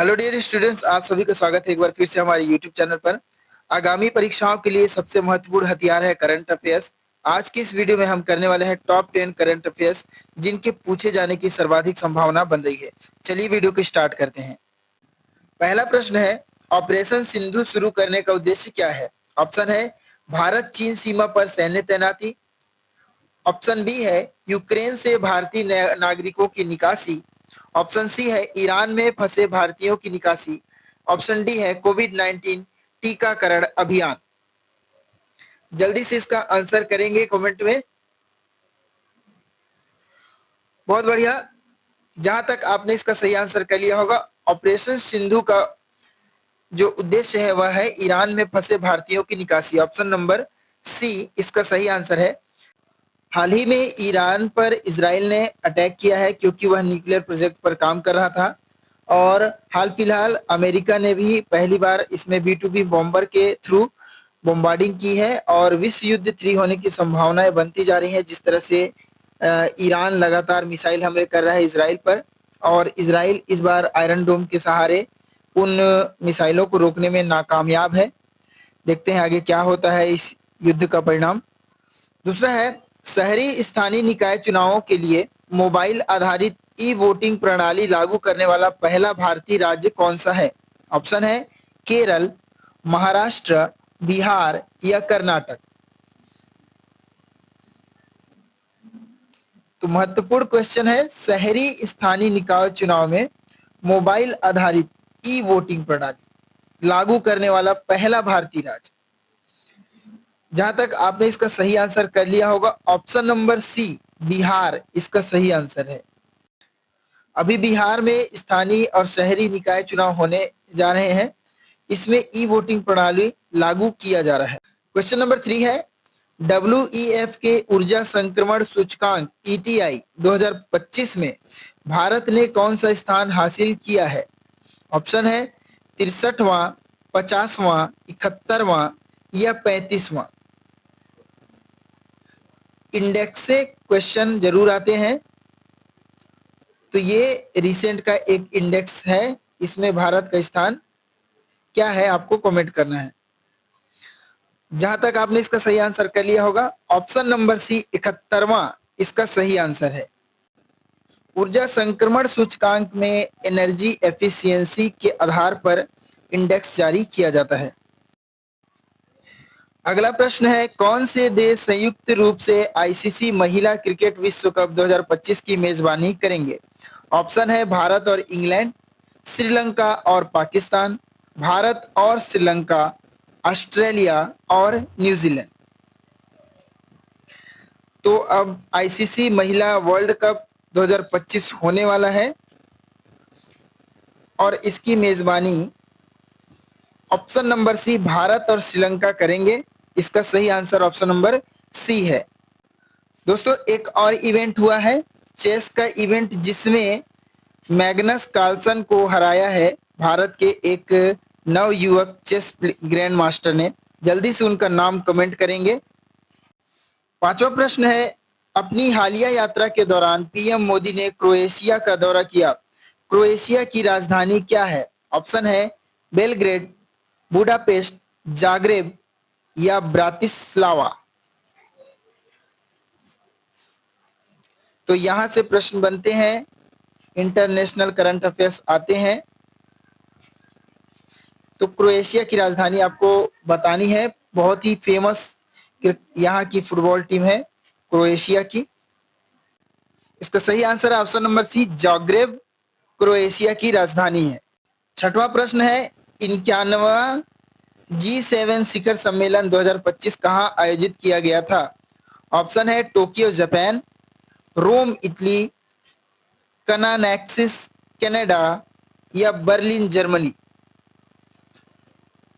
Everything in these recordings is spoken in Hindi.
हेलो डियर स्टूडेंट्स, आप सभी का स्वागत है एक बार फिर से हमारे यूट्यूब चैनल पर। आगामी परीक्षाओं के लिए सबसे महत्वपूर्ण हथियार है करंट अफेयर्स। आज की इस वीडियो में हम करने वाले हैं टॉप 10 करंट अफेयर्स जिनके पूछे जाने की सर्वाधिक संभावना बन रही है। चलिए वीडियो को स्टार्ट करते हैं। पहला प्रश्न है, ऑपरेशन सिंधु शुरू करने का उद्देश्य क्या है? ऑप्शन है भारत चीन सीमा पर सैन्य तैनाती। ऑप्शन बी है यूक्रेन से भारतीय नागरिकों की निकासी। ऑप्शन सी है ईरान में फंसे भारतीयों की निकासी। ऑप्शन डी है कोविड-19 टीकाकरण अभियान। जल्दी से इसका आंसर करेंगे कमेंट में। बहुत बढ़िया। जहां तक आपने इसका सही आंसर कर लिया होगा, ऑपरेशन सिंधु का जो उद्देश्य है वह है ईरान में फंसे भारतीयों की निकासी। ऑप्शन नंबर सी इसका सही आंसर है। हाल ही में ईरान पर इजराइल ने अटैक किया है क्योंकि वह न्यूक्लियर प्रोजेक्ट पर काम कर रहा था, और हाल फिलहाल अमेरिका ने भी पहली बार इसमें B2B बॉम्बर के थ्रू बॉम्बार्डिंग की है और विश्व युद्ध 3 होने की संभावनाएं बनती जा रही हैं। जिस तरह से ईरान लगातार मिसाइल हमले कर रहा है इजराइल पर, और इजराइल इस बार आयरन डोम के सहारे उन मिसाइलों को रोकने में नाकामयाब है। देखते हैं आगे क्या होता है इस युद्ध का परिणाम। दूसरा है, शहरी स्थानीय निकाय चुनावों के लिए मोबाइल आधारित ई वोटिंग प्रणाली लागू करने वाला पहला भारतीय राज्य कौन सा है? ऑप्शन है केरल, महाराष्ट्र, बिहार या कर्नाटक। तो महत्वपूर्ण क्वेश्चन है, शहरी स्थानीय निकाय चुनाव में मोबाइल आधारित ई वोटिंग प्रणाली लागू करने वाला पहला भारतीय राज्य। जहां तक आपने इसका सही आंसर कर लिया होगा, ऑप्शन नंबर सी बिहार इसका सही आंसर है। अभी बिहार में स्थानीय और शहरी निकाय चुनाव होने जा रहे हैं। इसमें ई वोटिंग प्रणाली लागू किया जा रहा है। क्वेश्चन नंबर 3 है, WEF के ऊर्जा संक्रमण सूचकांक ETI 2025 में भारत ने कौन सा स्थान हासिल किया है? ऑप्शन है 63वां, 50वां, 71वां या 35वां। इंडेक्स से क्वेश्चन जरूर आते हैं, तो ये रिसेंट का एक इंडेक्स है। इसमें भारत का स्थान क्या है आपको कमेंट करना है। जहां तक आपने इसका सही आंसर कर लिया होगा, ऑप्शन नंबर सी 71वां इसका सही आंसर है। ऊर्जा संक्रमण सूचकांक में एनर्जी एफिशिएंसी के आधार पर इंडेक्स जारी किया जाता है। अगला प्रश्न है, कौन से देश संयुक्त रूप से ICC महिला क्रिकेट विश्व कप 2025 की मेजबानी करेंगे? ऑप्शन है भारत और इंग्लैंड, श्रीलंका और पाकिस्तान, भारत और श्रीलंका, ऑस्ट्रेलिया और न्यूजीलैंड। तो अब ICC महिला वर्ल्ड कप 2025 होने वाला है और इसकी मेजबानी ऑप्शन नंबर सी भारत और श्रीलंका करेंगे। इसका सही आंसर ऑप्शन नंबर सी है। दोस्तों, एक और इवेंट हुआ है, चेस का इवेंट, जिसमें मैग्नस कार्लसन को हराया है भारत के एक नव युवक चेस ग्रैंड मास्टर ने। जल्दी से उनका नाम कमेंट करेंगे। पांचवा प्रश्न है, अपनी हालिया यात्रा के दौरान PM मोदी ने क्रोएशिया का दौरा किया। क्रोएशिया की राजधानी क्या है? ऑप्शन है बेलग्रेड, बुडापेस्ट, जाग्रेब या ब्रातिस्लावा। तो यहां से प्रश्न बनते हैं, इंटरनेशनल करंट अफेयर्स आते हैं। तो क्रोएशिया की राजधानी आपको बतानी है। बहुत ही फेमस यहाँ की फुटबॉल टीम है क्रोएशिया की। इसका सही आंसर है option number C Zagreb, Croatia की राजधानी है। छठवां प्रश्न है, 91वां G7 शिखर सम्मेलन 2025 कहां आयोजित किया गया था? ऑप्शन है Tokyo Japan, Rome Italy, Kananaskis Canada या बर्लिन जर्मनी।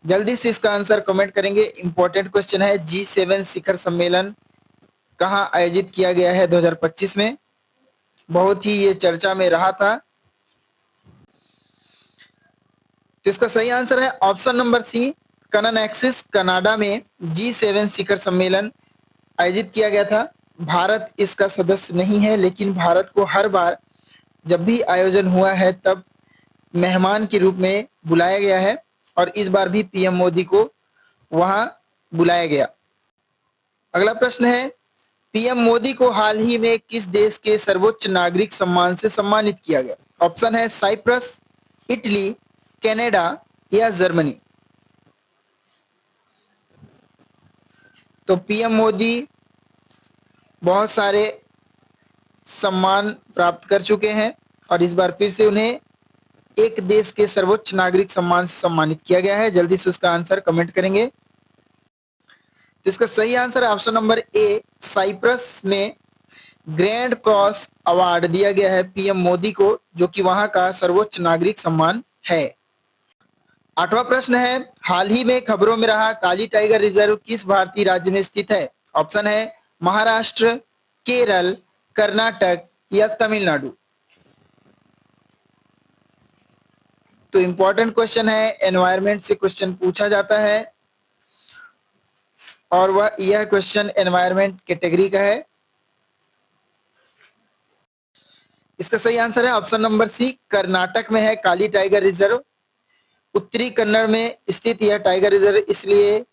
जल्दी से इसका आंसर कमेंट करेंगे। इंपॉर्टेंट क्वेश्चन है, G7 शिखर सम्मेलन कहां आयोजित किया गया है 2025 में? बहुत ही ये चर्चा में रहा था। तो इसका सही आंसर है ऑप्शन नंबर सी कनानैक्सिस कनाडा में G7 शिखर सम्मेलन आयोजित किया गया था। भारत इसका सदस्य नहीं है, लेकिन भारत को हर बार जब भी आयोजन हुआ है तब मेहमान के रूप में बुलाया गया है और इस बार भी पीएम मोदी को वहां बुलाया गया। अगला प्रश्न है, पीएम मोदी को हाल ही में किस देश के सर्वोच्च नागरिक सम्मान से सम्मानित किया गया? ऑप्शन है साइप्रस, इटली, कनाडा या जर्मनी। तो पीएम मोदी बहुत सारे सम्मान प्राप्त कर चुके हैं और इस बार फिर से उन्हें एक देश के सर्वोच्च नागरिक सम्मान से सम्मानित किया गया है। जल्दी से उसका आंसर कमेंट करेंगे। तो इसका सही आंसर है ऑप्शन नंबर ए, साइप्रस में ग्रैंड क्रॉस अवार्ड दिया गया है पीएम मोदी को, जो कि वहां का सर्वोच्च नागरिक सम्मान है। 8वां प्रश्न है, हाल ही में खबरों में रहा काली टाइगर रिजर्व किस भारतीय राज्य में स्थित है? ऑप्शन है महाराष्ट्र, केरल, कर्नाटक या तमिलनाडु। तो इंपॉर्टेंट क्वेश्चन है, एनवायरमेंट से क्वेश्चन पूछा जाता है और यह क्वेश्चन एनवायरमेंट कैटेगरी का है। इसका सही आंसर है ऑप्शन नंबर सी, कर्नाटक में है काली टाइगर रिजर्व। उत्तरी कन्नड़ में स्थित यह टाइगर रिजर्व इसलिए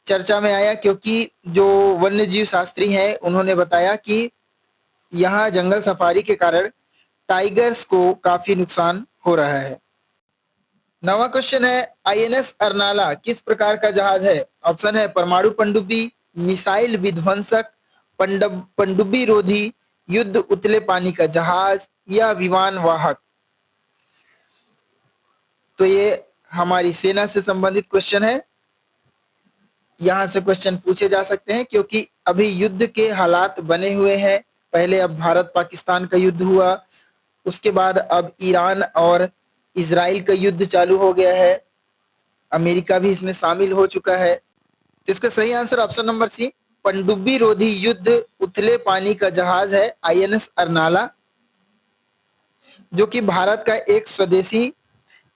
चर्चा में आया क्योंकि जो वन्य जीव शास्त्री हैं उन्होंने बताया कि यहाँ जंगल सफारी के कारण टाइगर्स को काफी नुकसान हो रहा है। 9वां क्वेश्चन है, आईएनएस अर्नाला किस प्रकार का जहाज है? ऑप्शन है परमाणु पनडुब्बी, मिसाइल विध्वंसक, पनडुब्बी रोधी, युद्ध उतले पानी का जहाज या विमान वाहक। तो ये हमारी सेना से संबंधित क्वेश्चन है। यहां से क्वेश्चन पूछे जा सकते हैं क्योंकि अभी युद्ध के हालात बने हुए हैं। पहले अब भारत पाकिस्तान का युद्ध हुआ, उसके बाद अब ईरान और इजराइल का युद्ध चालू हो गया है, अमेरिका भी इसमें शामिल हो चुका है। तो इसका सही आंसर ऑप्शन नंबर सी, पनडुब्बी रोधी युद्ध उथले पानी का जहाज है आईएनएस अर्नाला, जो कि भारत का एक स्वदेशी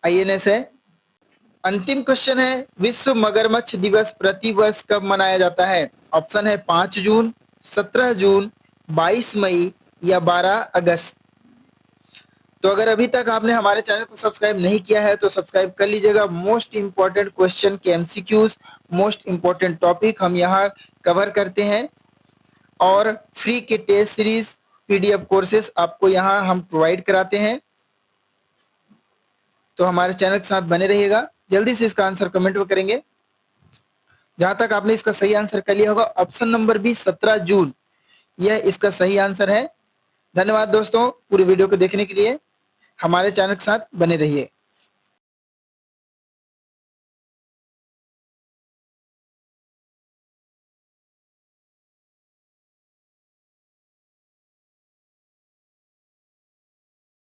आईएनएस है। अंतिम क्वेश्चन है, विश्व मगरमच्छ दिवस प्रति वर्ष कब मनाया जाता है? ऑप्शन है 5 जून, 17 जून, 22 मई या 12 अगस्त। तो अगर अभी तक आपने हमारे चैनल को सब्सक्राइब नहीं किया है तो सब्सक्राइब कर लीजिएगा। मोस्ट इंपॉर्टेंट क्वेश्चन के एमसीक्यूज, मोस्ट इंपॉर्टेंट टॉपिक हम यहाँ कवर करते हैं और फ्री के टेस्ट सीरीज पीडीएफ कोर्सेस आपको यहाँ हम प्रोवाइड कराते हैं। तो हमारे चैनल के साथ बने रहिएगा। जल्दी से इसका आंसर कमेंट में करेंगे। जहां तक आपने इसका सही आंसर कर लिया होगा, ऑप्शन नंबर बी 17 जून, यह इसका सही आंसर है। धन्यवाद दोस्तों पूरी वीडियो को देखने के लिए। हमारे चैनल के साथ बने रहिए।